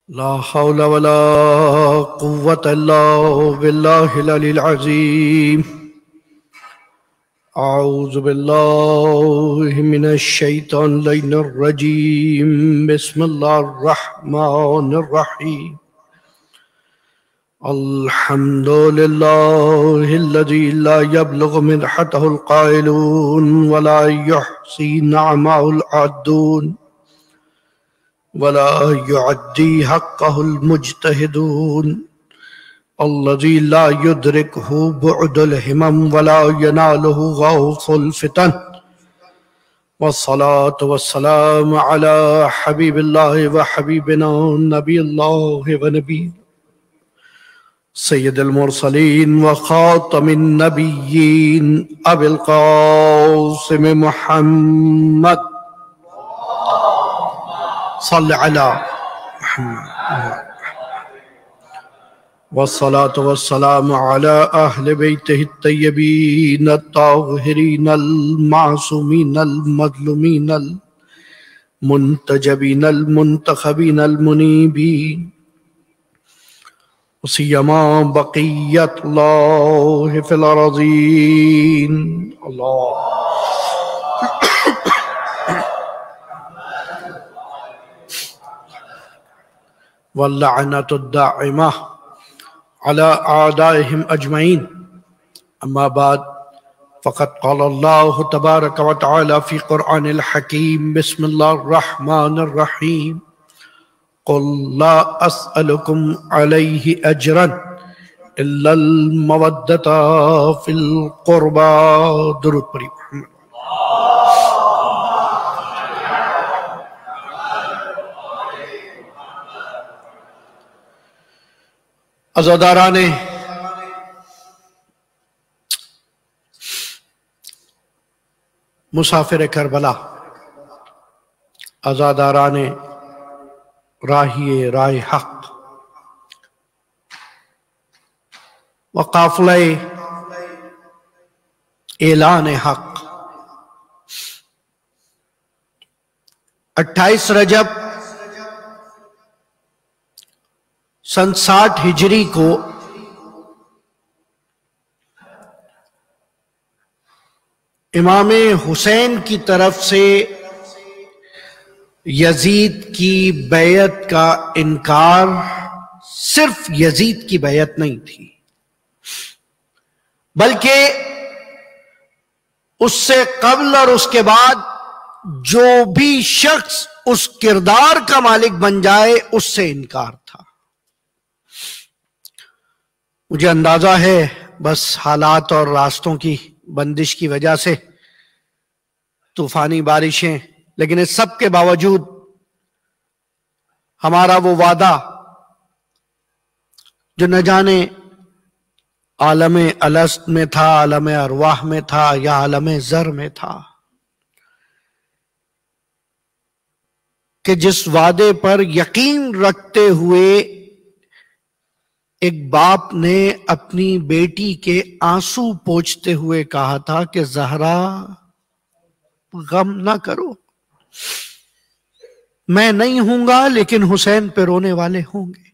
لا حول ولا قوة إلا بالله العلي العظيم. أعوذ بالله من الشيطان اللعين الرجيم. بسم الله الرحمن الرحيم. الحمد لله الذي لا يبلغ مدحته القائلون ولا يحصي نعمه العادون ولا يعدي حقه المجتهدون. الذي لا يدركه بعد الهمم ولا يناله غوث الفتن. والصلاة والسلام على حبيب الله وحبيبنا نبي الله ونبي سيد المرسلين وخاتم النبيين أبي القاسم محمد صل على محمد. والصلاة والسلام على أهل بيته الطيبين الطاهرين المعصومين المظلومين المنتجبين المنتخبين المنيبين وسيما بقية الله في الأراضين. الله واللعنة الداعمة على أعدائهم أجمعين. أما بعد، فقد قال الله تبارك وتعالى في قرآن الحكيم: بسم الله الرحمن الرحيم. قل لا أسألكم عليه أجرا إلا المودة في القربى. درود پڑھی محمد. عزاداران مسافر کربلا، عزاداران راہی راہ حق و قافلہ اعلان حق، 28 رجب سن 60 ہجری کو امام حسین کی طرف سے یزید کی بیعت کا انکار صرف یزید کی بیعت نہیں تھی، بلکہ اس سے قبل اور اس کے بعد جو بھی شخص اس کردار کا مالک بن جائے اس سے انکار تھا. مجھے اندازہ ہے بس حالات اور راستوں کی بندش کی وجہ سے، طوفانی بارشیں، لیکن اس سب کے باوجود ہمارا وہ وعدہ جو نہ جانے عالم الست میں تھا، عالم ارواح میں تھا یا عالم ذر میں تھا، کہ جس وعدے پر یقین رکھتے ہوئے ایک باپ نے اپنی بیٹی کے آنسو پوچھتے ہوئے کہا تھا کہ زہرا غم نہ کرو، میں نہیں ہوں گا لیکن حسین پہ رونے والے ہوں گے.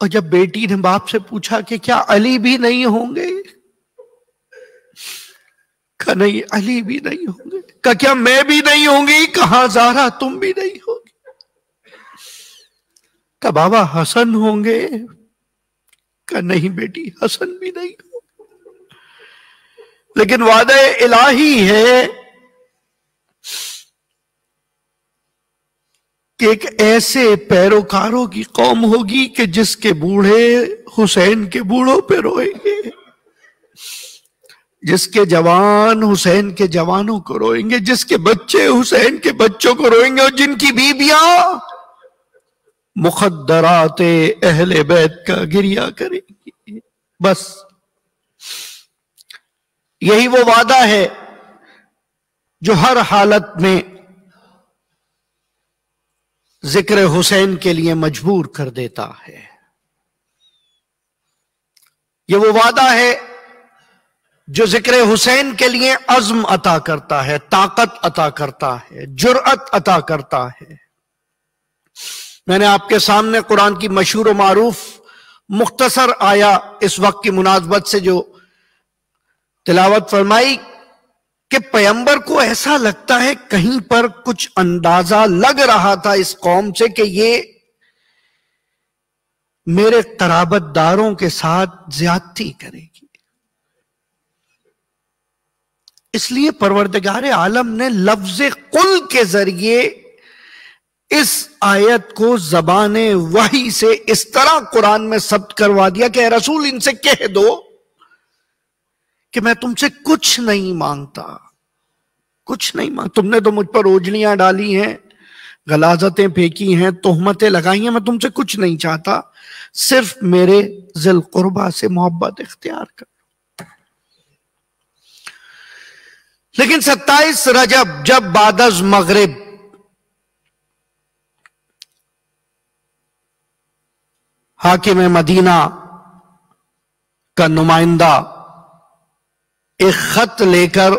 اور جب بیٹی نے باپ سے پوچھا کہ کیا علی بھی نہیں ہوں گے، کہا نہیں علی بھی نہیں ہوں گے. کہا کیا میں بھی نہیں ہوں گی؟ کہا زہرا تم بھی نہیں ہوگی. کہ بابا حسن ہوں گے؟ کہ نہیں بیٹی حسن بھی نہیں ہوں گے. لیکن وعدہ الہی ہے کہ ایک ایسے پیروکاروں کی قوم ہوگی کہ جس کے بوڑھے حسین کے بوڑھوں پہ روئیں گے، جس کے جوان حسین کے جوانوں کو روئیں گے، جس کے بچے حسین کے بچوں کو روئیں گے، اور جن کی بیویاں مخدرات اہل بیت کا گریہ کریں گی. بس یہی وہ وعدہ ہے جو ہر حالت میں ذکر حسین کے لیے مجبور کر دیتا ہے. یہ وہ وعدہ ہے جو ذکر حسین کے لیے عزم عطا کرتا ہے، طاقت عطا کرتا ہے، جرأت عطا کرتا ہے۔ میں نے آپ کے سامنے قرآن کی مشہور و معروف مختصر آیا اس وقت کی مناسبت سے جو تلاوت فرمائی کہ پیغمبر کو ایسا لگتا ہے کہیں پر کچھ اندازہ لگ رہا تھا اس قوم سے کہ یہ میرے قرابت داروں کے ساتھ زیادتی کرے گی، اس لیے پروردگار عالم نے لفظ قل کے ذریعے اس آیت کو زبان وحی سے اس طرح قرآن میں ثبت کروا دیا کہ اے رسول ان سے کہہ دو کہ میں تم سے کچھ نہیں مانگتا، کچھ نہیں مانگتا۔ تم نے تو مجھ پر اوجلیاں ڈالی ہیں، غلاظتیں پھینکی ہیں، تہمتیں لگائی ہیں، میں تم سے کچھ نہیں چاہتا، صرف میرے ذی القربہ سے محبت اختیار کر۔ لیکن 27 رجب جب بعد از مغرب حاکم مدینہ کا نمائندہ ایک خط لے کر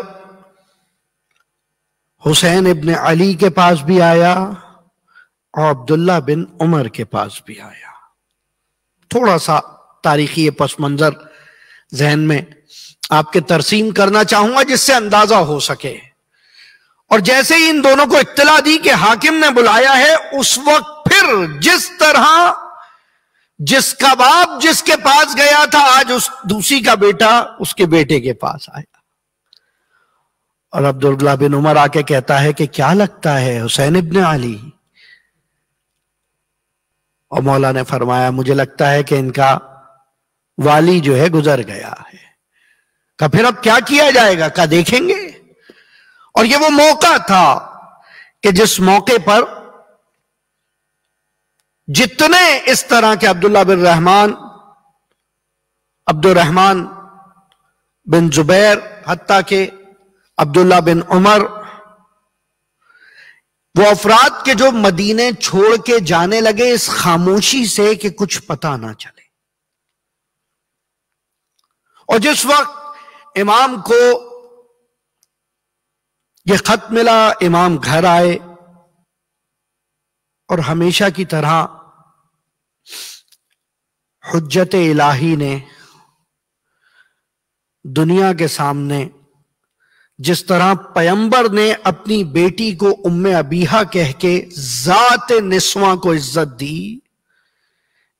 حسین ابن علی کے پاس بھی آیا اور عبداللہ بن عمر کے پاس بھی آیا، تھوڑا سا تاریخی پس منظر ذہن میں آپ کے ترسیم کرنا چاہوں گا جس سے اندازہ ہو سکے۔ اور جیسے ہی ان دونوں کو اطلاع دی کہ حاکم نے بلایا ہے، اس وقت پھر جس طرح جس کا باپ جس کے پاس گیا تھا، آج اس دوسری کا بیٹا اس کے بیٹے کے پاس آیا۔ اور عبداللہ بن عمر آ کے کہتا ہے کہ کیا لگتا ہے حسین ابن علی؟ اور مولا نے فرمایا مجھے لگتا ہے کہ ان کا والی جو ہے گزر گیا ہے۔ کہ پھر اب کیا کیا جائے گا؟ کہ دیکھیں گے۔ اور یہ وہ موقع تھا کہ جس موقع پر جتنے اس طرح کے عبداللہ بن رحمان، عبد الرحمن بن زبیر، حتیٰ کہ عبداللہ بن عمر، وہ افراد کے جو مدینے چھوڑ کے جانے لگے اس خاموشی سے کہ کچھ پتہ نہ چلے۔ اور جس وقت امام کو یہ خط ملا، امام گھر آئے اور ہمیشہ کی طرح حجت الہی نے دنیا کے سامنے جس طرح پیغمبر نے اپنی بیٹی کو ام ابیہا کہہ کے ذات نسواں کو عزت دی،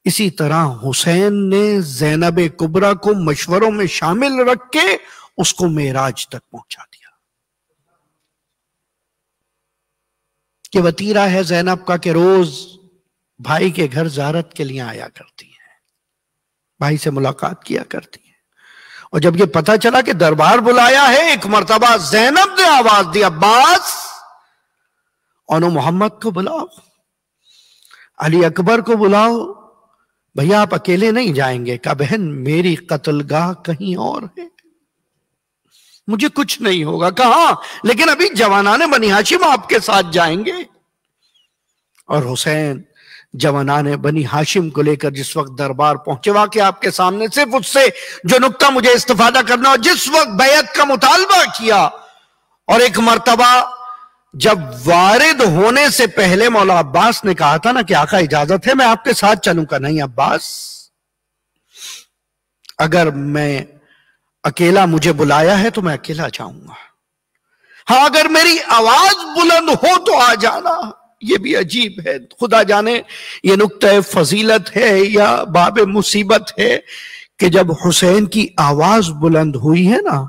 اسی طرح حسین نے زینب کبریٰ کو مشوروں میں شامل رکھ کے اس کو معراج تک پہنچا دیا۔ کہ وطیرہ ہے زینب کا کہ روز بھائی کے گھر زیارت کے لیے آیا کرتی ہے، بھائی سے ملاقات کیا کرتی ہے۔ اور جب یہ پتہ چلا کہ دربار بلایا ہے، ایک مرتبہ زینب نے آواز دی عباس انو محمد کو بلاؤ، علی اکبر کو بلاؤ، بھیا آپ اکیلے نہیں جائیں گے؟ کہا بہن میری قتل گاہ کہیں اور ہے، مجھے کچھ نہیں ہوگا۔ کہاں؟ لیکن ابھی جوانان بنی ہاشم آپ کے ساتھ جائیں گے۔ اور حسین جوانان بنی ہاشم کو لے کر جس وقت دربار پہنچے، واقعہ آپ کے سامنے صرف اس سے جو نکتہ مجھے استفادہ کرنا، اور جس وقت بیعت کا مطالبہ کیا، اور ایک مرتبہ جب وارد ہونے سے پہلے مولا عباس نے کہا تھا نا کہ آقا اجازت ہے میں آپ کے ساتھ چلوں گا، نہیں عباس، اگر میں اکیلا مجھے بلایا ہے تو میں اکیلا جاؤں گا، ہاں اگر میری آواز بلند ہو تو آ جانا۔ یہ بھی عجیب ہے، خدا جانے یہ نکتہ فضیلت ہے یا باب مصیبت ہے کہ جب حسین کی آواز بلند ہوئی ہے نا،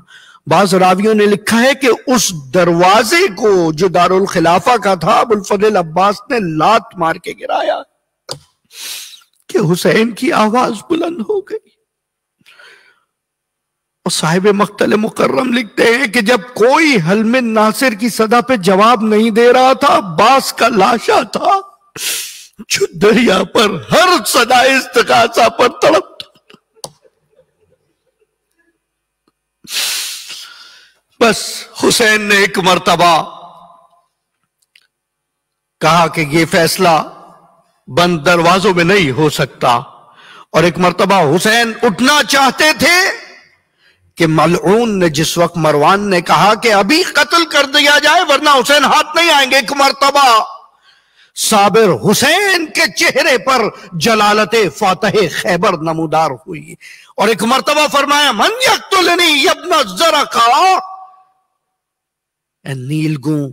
بعض راویوں نے لکھا ہے کہ اس دروازے کو جو دارالخلافہ کا تھا ابوالفضل عباس نے لات مار کے گرایا کہ حسین کی آواز بلند ہو گئی۔ اور صاحب مقتل مکرم لکھتے ہیں کہ جب کوئی حلم ناصر کی صدا پہ جواب نہیں دے رہا تھا، عباس کا لاشا تھا جو دریا پر ہر صدا استغاثہ پر تڑپتا۔ بس حسین نے ایک مرتبہ کہا کہ یہ فیصلہ بند دروازوں میں نہیں ہو سکتا، اور ایک مرتبہ حسین اٹھنا چاہتے تھے کہ ملعون نے جس وقت مروان نے کہا کہ ابھی قتل کر دیا جائے ورنہ حسین ہاتھ نہیں آئیں گے، ایک مرتبہ صابر حسین کے چہرے پر جلالت فاتح خیبر نمودار ہوئی، اور ایک مرتبہ فرمایا من یقتلنی یا ابن زرقا، اے نیلگوں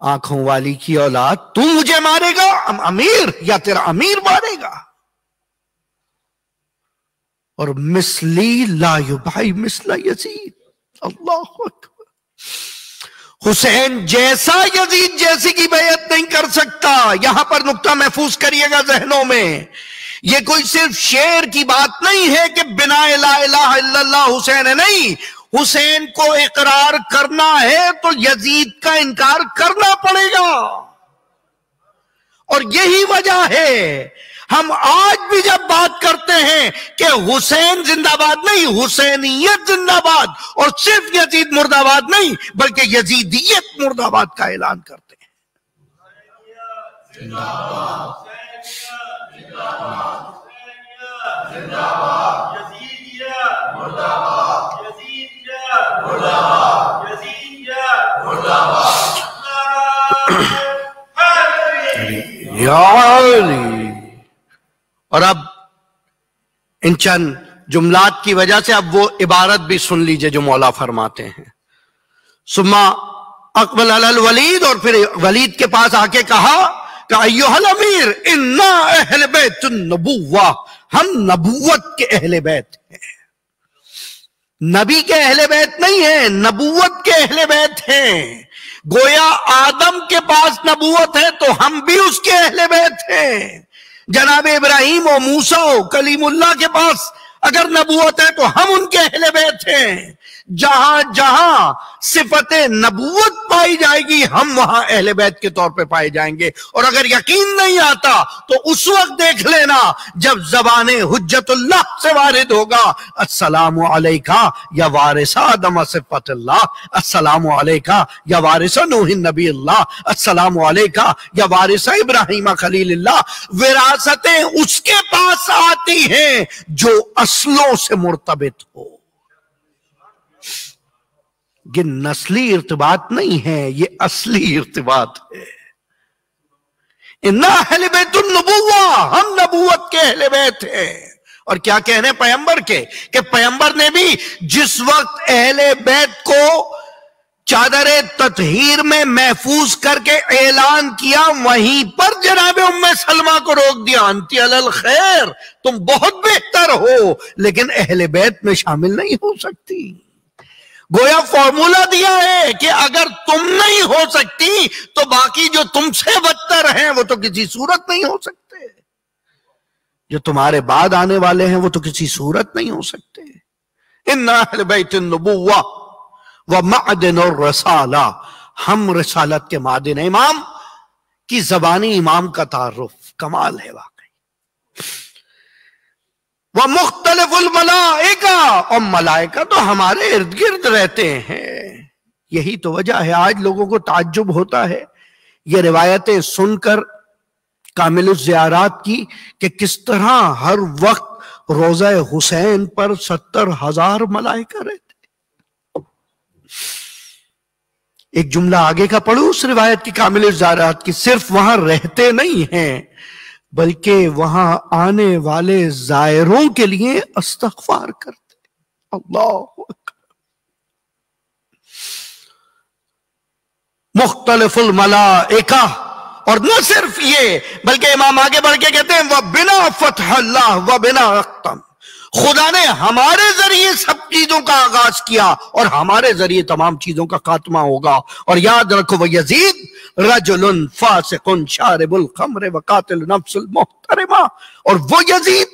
آنکھوں والی کی اولاد، تو مجھے مارے گا امیر یا تیرا امیر مارے گا؟ اور مثلی لا یبائی مثل یزید، اللہ اکبر، حسین جیسا یزید جیسی کی بیعت نہیں کر سکتا۔ یہاں پر نقطہ محفوظ کریے گا ذہنوں میں، یہ کوئی صرف شعر کی بات نہیں ہے کہ بنا لا الہ الا اللہ حسین ہے، نہیں، حسین کو اقرار کرنا ہے تو یزید کا انکار کرنا پڑے گا۔ اور یہی وجہ ہے ہم آج بھی جب بات کرتے ہیں کہ حسین زندہ باد نہیں، حسینیت زندہ باد، اور صرف یزید مرد آباد نہیں بلکہ یزیدیت مرد آباد کا اعلان کرتے ہیں۔ اور اب ان چند جملات کی وجہ سے اب وہ عبارت بھی سن لیجئے جو مولا فرماتے ہیں، ثم اقبل علی الولید، اور پھر ولید کے پاس آ کے کہا کہ ایھا الامیر انا اہل بیت النبوہ، ہم نبوت کے اہل بیت ہیں، نبی کے اہل بیت نہیں ہیں، نبوت کے اہل بیت ہیں۔ گویا آدم کے پاس نبوت ہے تو ہم بھی اس کے اہل بیت ہیں، جناب ابراہیم و موسیٰ و کلیم اللہ کے پاس اگر نبوت ہے تو ہم ان کے اہل بیت ہیں۔ جہاں جہاں صفت نبوت پائی جائے گی ہم وہاں اہل بیت کے طور پہ پائے جائیں گے، اور اگر یقین نہیں آتا تو اس وقت دیکھ لینا جب زبان حجت اللہ سے وارد ہوگا السلام علیکہ یا وارث آدم صفت اللہ، السلام علیکہ یا وارث نوح نبی اللہ، السلام علیکہ یا وارث ابراہیم خلیل اللہ، وراثتیں اس کے پاس آتی ہیں جو اصلوں سے مرتبط ہو۔ یہ نسلی ارتباط نہیں ہے، یہ اصلی ارتباط ہے۔ اِنَّا اہل بیت النبوہ، ہم نبوت کے اہل بیت ہیں۔ اور کیا کہنے پیغمبر کے کہ پیغمبر نے بھی جس وقت اہل بیت کو چادر تطہیر میں محفوظ کر کے اعلان کیا وہیں پر جناب ام سلمہ کو روک دیا، انتی علی الخیر، تم بہت بہتر ہو لیکن اہل بیت میں شامل نہیں ہو سکتی۔ گویا فارمولا دیا ہے کہ اگر تم نہیں ہو سکتی تو باقی جو تم سے بدتر ہیں وہ تو کسی صورت نہیں ہو سکتے، جو تمہارے بعد آنے والے ہیں وہ تو کسی صورت نہیں ہو سکتے۔ اِنَّا اہل بیت النبوہ ومعدن الرسالہ، ہم رسالت کے معدن، امام کی زبانی امام کا تعارف کمال ہے واقعی۔ وَمُخْتَلِفُ الْمَلَائِكَةِ، اور ملائکہ تو ہمارے ارد گرد رہتے ہیں۔ یہی تو وجہ ہے آج لوگوں کو تعجب ہوتا ہے یہ روایتیں سن کر کامل الزیارات کی کہ کس طرح ہر وقت روضہ حسین پر 70,000 ملائکہ رہتے۔ ایک جملہ آگے کا پڑھو اس روایت کی کامل الزیارات کی، صرف وہاں رہتے نہیں ہیں بلکہ وہاں آنے والے زائروں کے لیے استغفار کرتے۔ اللہ اکبر۔ مختلف الملائکہ، اور نہ صرف یہ بلکہ امام آگے بڑھ کے کہتے ہیں وَبِنَا فَتْحَ اللَّهِ وَبِنَا اختم، خدا نے ہمارے ذریعے سب چیزوں کا آغاز کیا اور ہمارے ذریعے تمام چیزوں کا خاتمہ ہوگا۔ اور یاد رکھو وَيَزِيد رَجُلٌ فَاسِقٌ شَارِبُ الْخَمْرِ وَقَاتِلُ نَفْسُ الْمُحْتَرِمَةِ، اور وہ یزید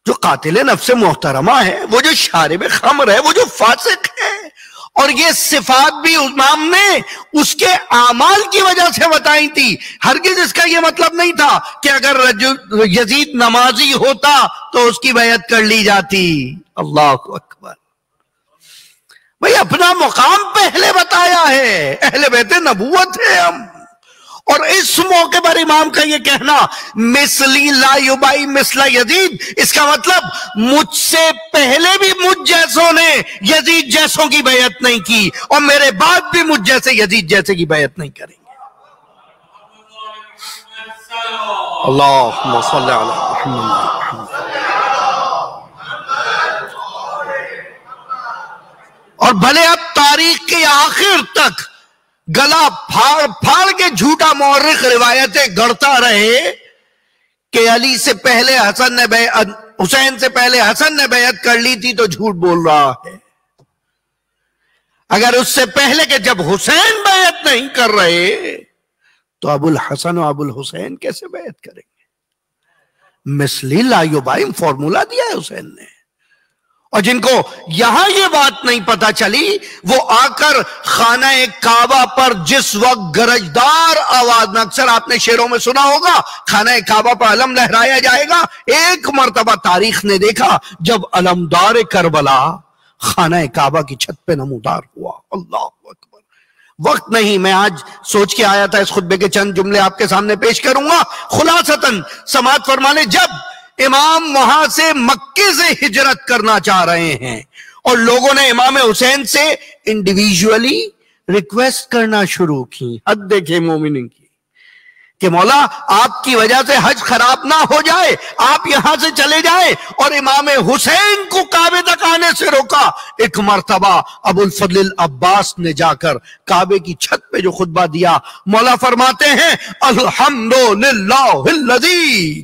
جو قاتل نفس محترمہ ہے، وہ جو شارب خمر ہے، وہ جو فاسق ہے، اور یہ صفات بھی امام نے اس کے اعمال کی وجہ سے بتائی تھی۔ ہرگز اس کا یہ مطلب نہیں تھا کہ اگر یزید نمازی ہوتا تو اس کی بیعت کر لی جاتی۔ اللہ اکبر۔ بھئی اپنا مقام پہلے بتایا ہے، اہل بیت نبوت ہے ہم، اور اس موقع پر امام کا یہ کہنا مثلی لا یبائی مثل یزید، اس کا مطلب مجھ سے پہلے بھی مجھ جیسوں نے یزید جیسوں کی بیعت نہیں کی، اور میرے بعد بھی مجھ جیسے یزید جیسے کی بیعت نہیں کریں گے۔ اللہم صلی علی محمد۔ اور بھلے اب تاریخ کے آخر تک گلا پھاڑ پھاڑ کے جھوٹا مورخ روایتیں گڑتا رہے کہ علی سے پہلے حسین سے پہلے حسن نے بیعت کر لی تھی تو جھوٹ بول رہا ہے، اگر اس سے پہلے کہ جب حسین بیعت نہیں کر رہے تو ابو الحسن و ابو الحسین کیسے بیعت کریں گے؟ مثلی لا یبائی فارمولا دیا ہے حسین نے۔ اور جن کو یہاں یہ بات نہیں پتا چلی وہ آ کر خانہ کعبہ پر جس وقت گرجدار آواز میں، اکثر آپ نے شعروں میں سنا ہوگا خانہ کعبہ پر علم لہرایا جائے گا، ایک مرتبہ تاریخ نے دیکھا جب علمدار کربلا خانہ کعبہ کی چھت پہ نمودار ہوا۔ اللہ اکبر۔ وقت نہیں، میں آج سوچ کے آیا تھا اس خطبے کے چند جملے آپ کے سامنے پیش کروں گا۔ خلاصتاً سماعت فرما لیں، جب امام وہاں سے مکے سے ہجرت کرنا چاہ رہے ہیں اور لوگوں نے امام حسین سے انڈیویجولی ریکویسٹ کرنا شروع کی، حد دیکھیں مومنین کی، کہ مولا آپ کی وجہ سے حج خراب نہ ہو جائے، آپ یہاں سے چلے جائیں، اور امام حسین کو کعبے تک آنے سے روکا۔ ایک مرتبہ ابو الفضل العباس نے جا کر کعبے کی چھت پہ جو خطبہ دیا، مولا فرماتے ہیں الحمدللہ الذی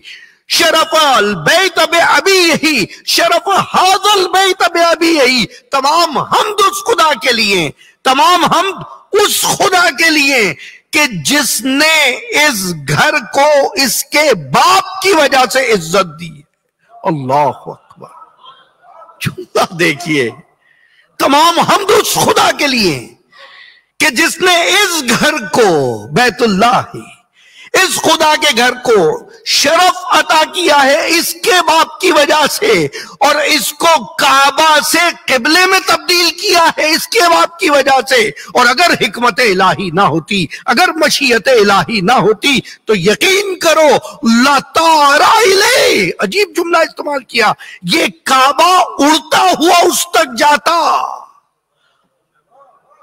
شرف البیت بابیہ، شرف ھذا البیت بابیہ، تمام حمد اس خدا کے لیے، تمام حمد اس خدا کے لیے کہ جس نے اس گھر کو اس کے باپ کی وجہ سے عزت دی۔ اللہ اکبر۔ جملہ دیکھیے، تمام حمد اس خدا کے لیے کہ جس نے اس گھر کو، بیت اللہ ہی، اس خدا کے گھر کو شرف عطا کیا ہے اس کے باپ کی وجہ سے، اور اس کو کعبہ سے قبلے میں تبدیل کیا ہے اس کے باپ کی وجہ سے۔ اور اگر حکمت الہی نہ ہوتی، اگر مشیت الہی نہ ہوتی تو یقین کرو لَتَارَائِلَيْ، عجیب جملہ استعمال کیا، یہ کعبہ اڑتا ہوا اس تک جاتا،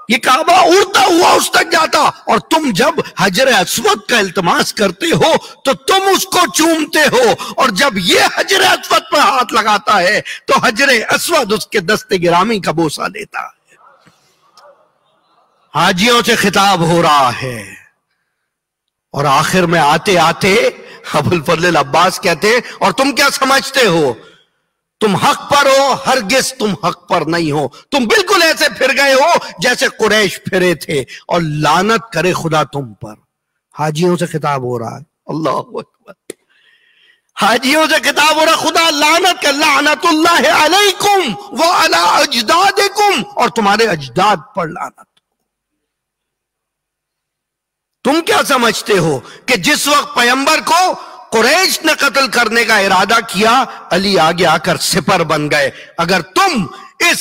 یہ کعبہ اڑتا ہوا اس تک جاتا، اور تم جب حجر اسود کا التماس کرتے ہو تو تم اس کو چومتے ہو، اور جب یہ حجر اسود پر ہاتھ لگاتا ہے تو حجر اسود اس کے دست گرامی کا بوسہ لیتا ہے۔ حاجیوں سے خطاب ہو رہا ہے، اور آخر میں آتے آتے ابو الفضل العباس کہتے اور تم کیا سمجھتے ہو، تم حق پر ہو، ہرگز تم حق پر نہیں ہو، تم بالکل ایسے پھر گئے ہو جیسے قریش پھرے تھے، اور لعنت کرے خدا تم پر۔ حاجیوں سے خطاب ہو رہا ہے، اللہ اکبر، حاجیوں سے خطاب ہو رہا ہے، خدا لعنت کر، لعنت اللہ علیکم وعلی اجدادکم، اور تمہارے اجداد پر لعنت۔ تم کیا سمجھتے ہو کہ جس وقت پیغمبر کو قریش نے قتل کرنے کا ارادہ کیا، علی آگے آ کر سپر بن گئے، اگر تم اس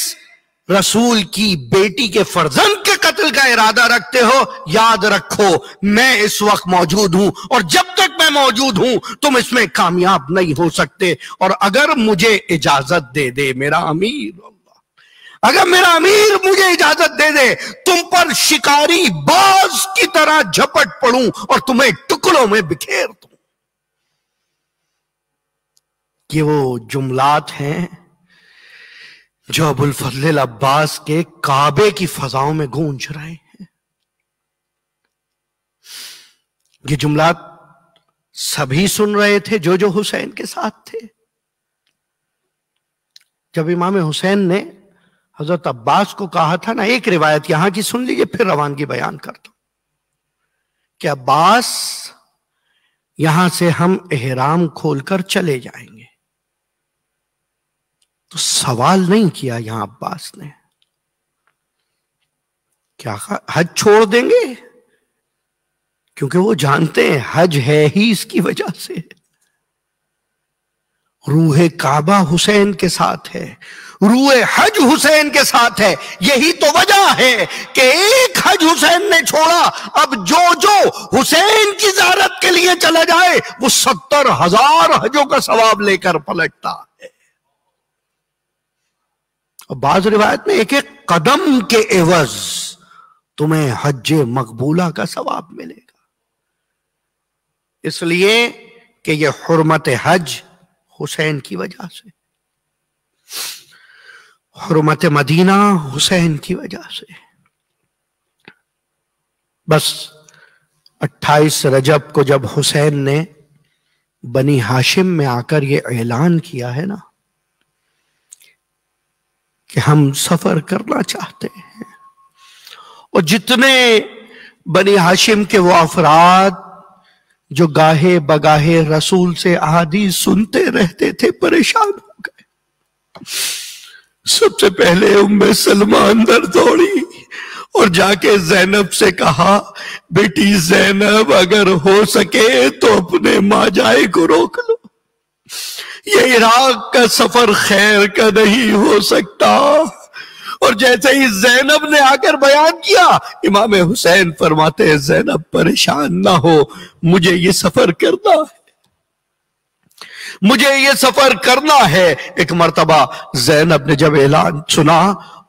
رسول کی بیٹی کے فرزند کے قتل کا ارادہ رکھتے ہو، یاد رکھو میں اس وقت موجود ہوں، اور جب تک میں موجود ہوں تم اس میں کامیاب نہیں ہو سکتے، اور اگر مجھے اجازت دے دے میرا امیر، اگر میرا امیر مجھے اجازت دے دے، تم پر شکاری باز کی طرح جھپٹ پڑوں اور تمہیں ٹکڑوں میں بکھیر دوں۔ یہ وہ جملات ہیں جو ابو الفضل العباس کے کعبے کی فضاؤں میں گونج رہے ہیں۔ یہ جملات سبھی سن رہے تھے جو حسین کے ساتھ تھے۔ جب امام حسین نے حضرت عباس کو کہا تھا نا، ایک روایت یہاں کی سن لیجئے پھر روانگی بیان کرتا ہوں، کہ عباس یہاں سے ہم احرام کھول کر چلے جائیں گے، تو سوال نہیں کیا یہاں عباس نے، کیا حج چھوڑ دیں گے؟ کیونکہ وہ جانتے ہیں حج ہے ہی اس کی وجہ سے، روح کعبہ حسین کے ساتھ ہے، روح حج حسین کے ساتھ ہے. یہی تو وجہ ہے کہ ایک حج حسین نے چھوڑا، اب جو حسین کی زیارت کے لیے چلا جائے وہ 70,000 حجوں کا ثواب لے کر پلٹتا ہے. اور بعض روایت میں ایک ایک قدم کے عوض تمہیں حج مقبولہ کا ثواب ملے گا. اس لیے کہ یہ حرمت حج حسین کی وجہ سے، حرمت مدینہ حسین کی وجہ سے. بس 28 رجب کو جب حسین نے بنی ہاشم میں آ کر یہ اعلان کیا ہے نا کہ ہم سفر کرنا چاہتے ہیں، اور جتنے بنی ہاشم کے وہ افراد جو گاہے بگاہے رسول سے احادیث سنتے رہتے تھے پریشان ہو گئے. سب سے پہلے ام سلمہ اندر دوڑی اور جا کے زینب سے کہا، بیٹی زینب اگر ہو سکے تو اپنے ماں جائے کو روک لو، یہ عراق کا سفر خیر کا نہیں ہو سکتا. اور جیسے ہی زینب نے آ کر بیان کیا، امام حسین فرماتے ہیں زینب پریشان نہ ہو، مجھے یہ سفر کرنا ہے، مجھے یہ سفر کرنا ہے. ایک مرتبہ زینب نے جب اعلان سنا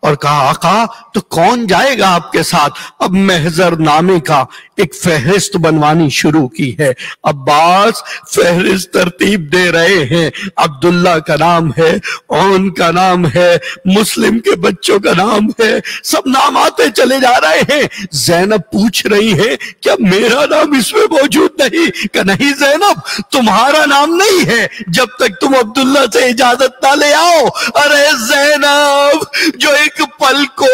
اور کہا آقا تو کون جائے گا آپ کے ساتھ، اب محضر نامے کا ایک فہرست بنوانی شروع کی ہے. عباس فہرست ترتیب دے رہے ہیں، عبداللہ کا نام ہے، اون کا نام ہے، مسلم کے بچوں کا نام ہے، سب نام آتے چلے جا رہے ہیں. زینب پوچھ رہی ہے کیا میرا نام اس میں موجود نہیں؟ کہ نہیں زینب تمہارا نام نہیں ہے جب تک تم عبداللہ سے اجازت نہ لے آؤ. ارے زینب جو ایک پل کو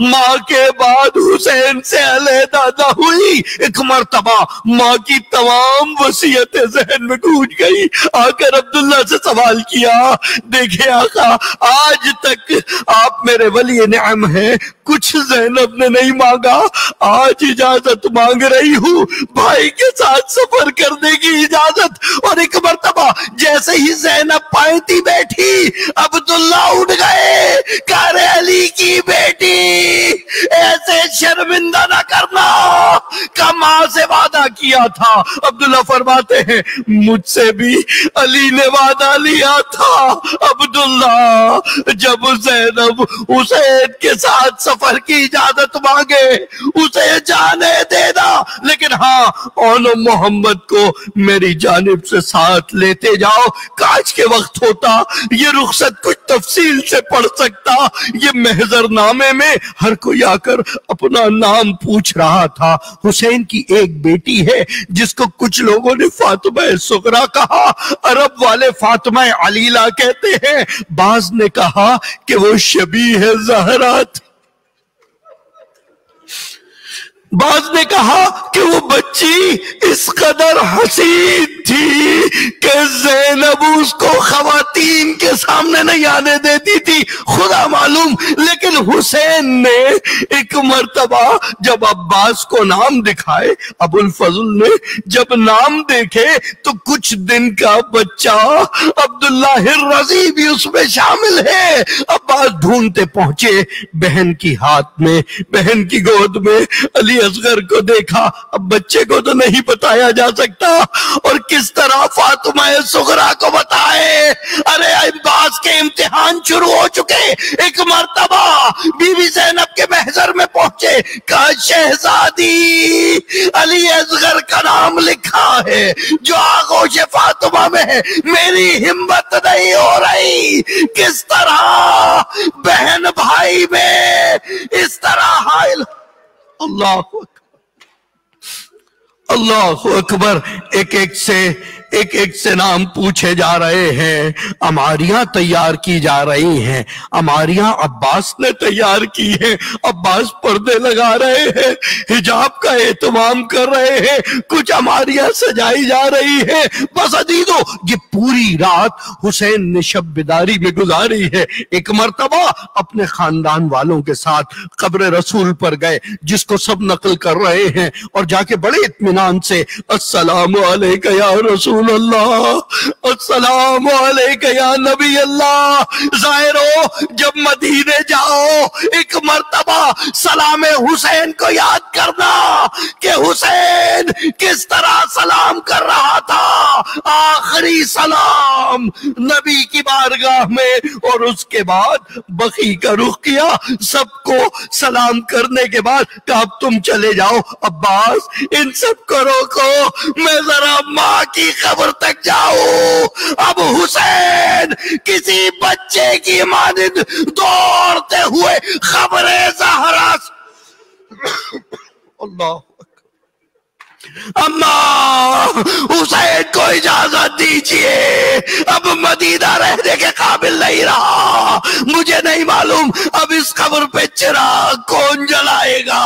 ماں کے بعد حسین سے علیحدہ نہ ہوئی، ایک مرتبہ ماں کی تمام وصیتیں ذہن میں گونج گئی. آ کر عبداللہ سے سوال کیا، دیکھیں آقا آج تک آپ میرے ولی نعم ہیں، کچھ زینب نے نہیں مانگا، آج اجازت مانگ رہی ہوں، بھائی کے ساتھ سفر کرنے کی اجازت. اور ایک مرتبہ جیسے ہی زینب پائتی بیٹھی عبداللہ اٹھ گئے، کہہ رہے علی کی بیٹی ایسے شرمندہ نہ کرنا، کا ماں سے وعدہ کیا تھا. عبداللہ فرماتے ہیں مجھ سے بھی علی نے وعدہ لیا تھا، عبداللہ جب زینب حسین کے ساتھ سفر کی اجازت مانگے اسے جانے دینا، لیکن ہاں اون محمد کو میری جانب سے ساتھ لیتے جاؤ. کاش کے وقت ہوتا یہ رخصت کچھ تفصیل سے پڑھ سکتا. یہ محضر نامے میں ہر کوئی آ کر اپنا نام پوچھ رہا تھا. حسین کی ایک بیٹی ہے جس کو کچھ لوگوں نے فاطمہ صغرا کہا، عرب والے فاطمہ علیلہ کہتے ہیں، بعض نے کہا کہ وہ شبیہ زہرا تھی، بعض نے کہا کہ وہ بچی اس قدر حسین تھی کہ زینب اس کو خواتین کے سامنے نہیں آنے دیتی تھی، خدا معلوم. لیکن حسین نے ایک مرتبہ جب عباس کو نام دکھائے، ابو الفضل نے جب نام دیکھے تو کچھ دن کا بچہ عبداللہ الرضی بھی اس میں شامل ہے. عباس ڈھونڈتے پہنچے، بہن کی ہاتھ میں، بہن کی گود میں علی اصغر کو دیکھا. اب بچے کو تو نہیں بتایا جا سکتا، اور کس طرح فاطمہ صغرا کو بتائے. ارے عباس کے امتحان شروع ہو چکے. ایک مرتبہ بی بی زینب کے محضر میں پہنچے، کہا شہزادی علی اصغر کا نام لکھا ہے جو آغوش فاطمہ میں ہے، میری ہمت نہیں ہو رہی. کس طرح بہن بھائی میں اس طرح حائل. اللہ اکبر، اللہ اکبر. ایک ایک سے نام پوچھے جا رہے ہیں. عماریاں تیار کی جا رہی ہیں، عماریاں عباس نے تیار کی ہیں. عباس پردے لگا رہے ہیں، حجاب کا اہتمام کر رہے ہیں، کچھ عماریاں سجائی جا رہی ہیں. بس عزیزو یہ پوری رات حسین نے شب بیداری میں گزاری ہے. ایک مرتبہ اپنے خاندان والوں کے ساتھ قبر رسول پر گئے، جس کو سب نقل کر رہے ہیں، اور جا کے بڑے اطمینان سے السلام علیکہ یا رسول رسول اللہ، السلام علیکہ یا نبی اللہ۔ ظاہرو جب مدینے جاؤ ایک مرتبہ سلام حسین کو یاد کرنا کہ حسین کس طرح سلام کر رہا تھا، آخری سلام نبی کی بارگاہ میں، اور اس کے بعد بقی کا رخ کیا، سب کو سلام کرنے کے بعد کہا اب تم چلے جاؤ۔ عباس ان سب کو روکو، میں ذرا ماں کی قبر تک جاؤں۔ اب حسین کسی بچے کی مانند دوڑتے ہوئے قبر زہرا، اللہ اماں حسین کو اجازت دیجئے، اب مدینہ رہنے کے قابل نہیں رہا، مجھے نہیں معلوم اب اس قبر پہ چراغ کون جلائے گا،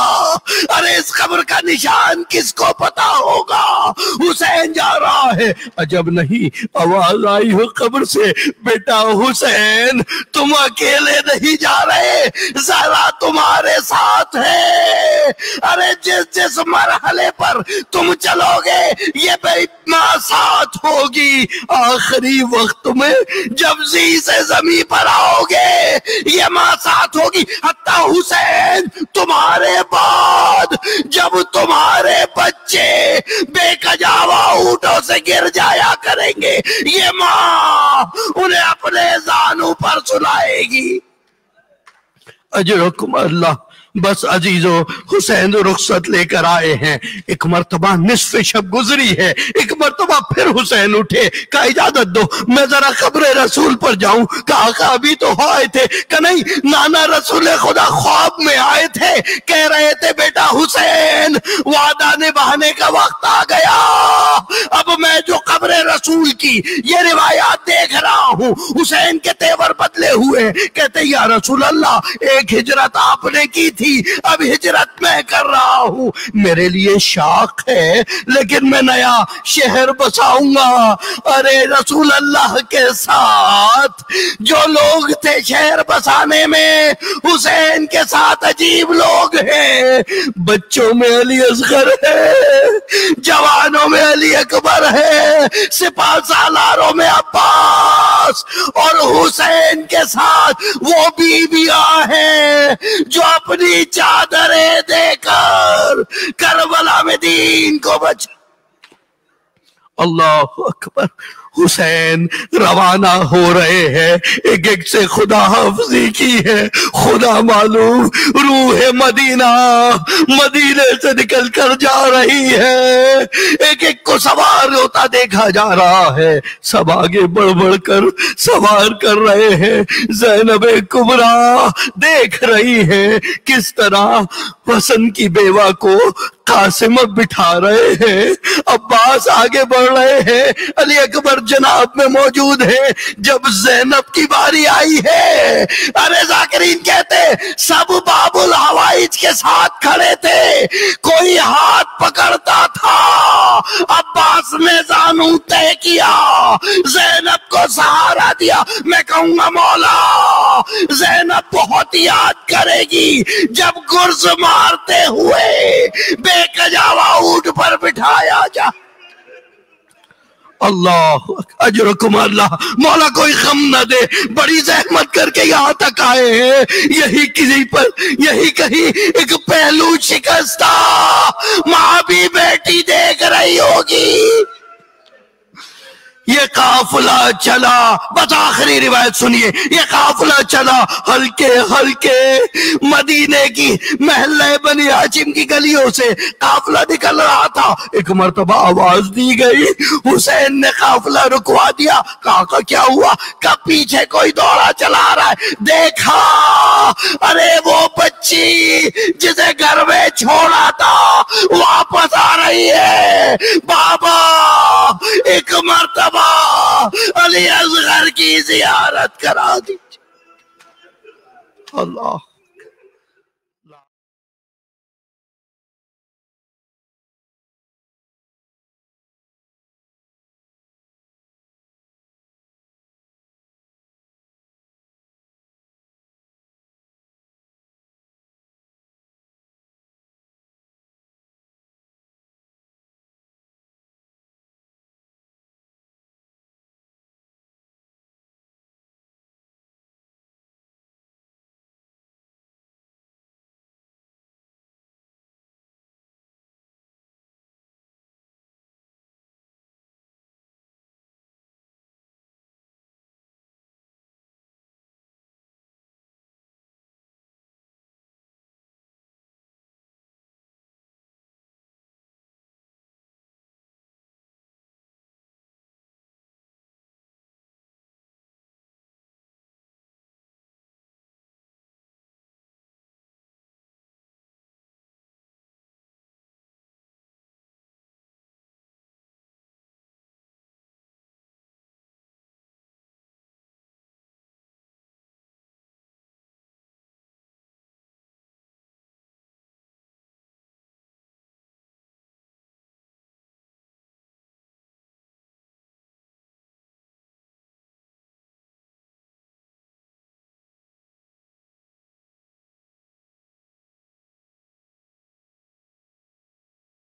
ارے اس قبر کا نشان کس کو پتا ہوگا۔ حسین جا رہا ہے، عجب نہیں آواز آئی ہو قبر سے، بیٹا حسین تم اکیلے نہیں جا رہے، ذرا تمہارے ساتھ ہے، ارے جس مرحلے پر تم چلو گے یہ بے ماں ساتھ ہوگی، آخری وقت میں جب زی سے زمین پر آؤ گے یہ ماں ساتھ ہوگی، حتیٰ حسین تمہارے بعد جب تمہارے بچے بے کجاوا اونٹوں سے گر جایا کریں گے یہ ماں انہیں اپنے زانوں پر سلائے گی۔ اجرکم اللہ۔ بس عزیزو حسین رخصت لے کر آئے ہیں، ایک مرتبہ نصف شب گزری ہے، ایک مرتبہ پھر حسین اٹھے، کہا اجازت دو میں ذرا قبر رسول پر جاؤں، کہا ابھی تو آئے تھے، کہ نہیں نانا رسول خدا خواب میں آئے تھے، کہہ رہے تھے بیٹا حسین وعدہ نبھانے کا وقت آ گیا، اب میں جو قبر رسول کی یہ روایات دیکھ رہا ہوں، حسین کے تیور بدلے ہوئے، کہتے یا رسول اللہ ایک ہجرت آپ نے کی تھی، اب ہجرت میں کر رہا ہوں، میرے لیے شاق ہے لیکن میں نیا شہر بساؤں گا۔ ارے رسول اللہ کے ساتھ جو لوگ تھے شہر بسانے میں حسین کے ساتھ عجیب لوگ ہیں، بچوں میں علی اصغر ہے، جوانوں میں علی اکبر ہے، سپاہ سالاروں میں عباس، اور حسین کے ساتھ وہ بیویاں ہیں جو اپنی چادریں دے کر کربلا میں دین کو بچا۔ اللہ اکبر۔ حسین روانہ ہو رہے ہیں، ایک ایک سے خدا حافظی کی ہے، خدا معلوم روح مدینہ مدینے سے نکل کر جا رہی ہے، ایک ایک کو سوار ہوتا دیکھا جا رہا ہے، سب آگے بڑھ بڑھ کر سوار کر رہے ہیں، زینب کبریٰ دیکھ رہی ہے کس طرح حسن کی بیوہ کو قاسم بٹھا رہے ہیں، عباس آگے بڑھ رہے ہیں، علی اکبر جناب میں موجود ہے۔ جب زینب کی باری آئی ہے، ارے ذاکرین کہتے سب باب الحوائج کے ساتھ کھڑے تھے، کوئی ہاتھ پکڑتا تھا، عباس نے زانو طے کیا، زینب کو سہارا دیا، میں کہوں گا مولا زینب بہت یاد کرے گی جب گرز مارتے ہوئے بے کجاوا اونٹ پر بٹھایا جا۔ اللہ اجرکم اللہ۔ مولا کوئی غم نہ دے، بڑی زحمت کر کے یہاں تک آئے ہیں، یہی کسی پر یہی کہیں ایک پہلو شکستہ ماں بھی بیٹی دیکھ رہی ہوگی۔ یہ قافلہ چلا، بس آخری روایت سنیے، یہ قافلہ چلا ہلکے ہلکے مدینے کی محلہ بنی ہاشم کی گلیوں سے قافلہ نکل رہا تھا، ایک مرتبہ آواز دی گئی، حسین نے قافلہ رکوا دیا، کہا کیا ہوا؟ کہ پیچھے کوئی دوڑا چلا رہا ہے، دیکھا ارے وہ بچی جسے گھر میں چھوڑا تھا واپس آ رہی ہے، بابا ایک مرتبہ علی اصغر کی زیارت کرا دیجیے۔ اللہ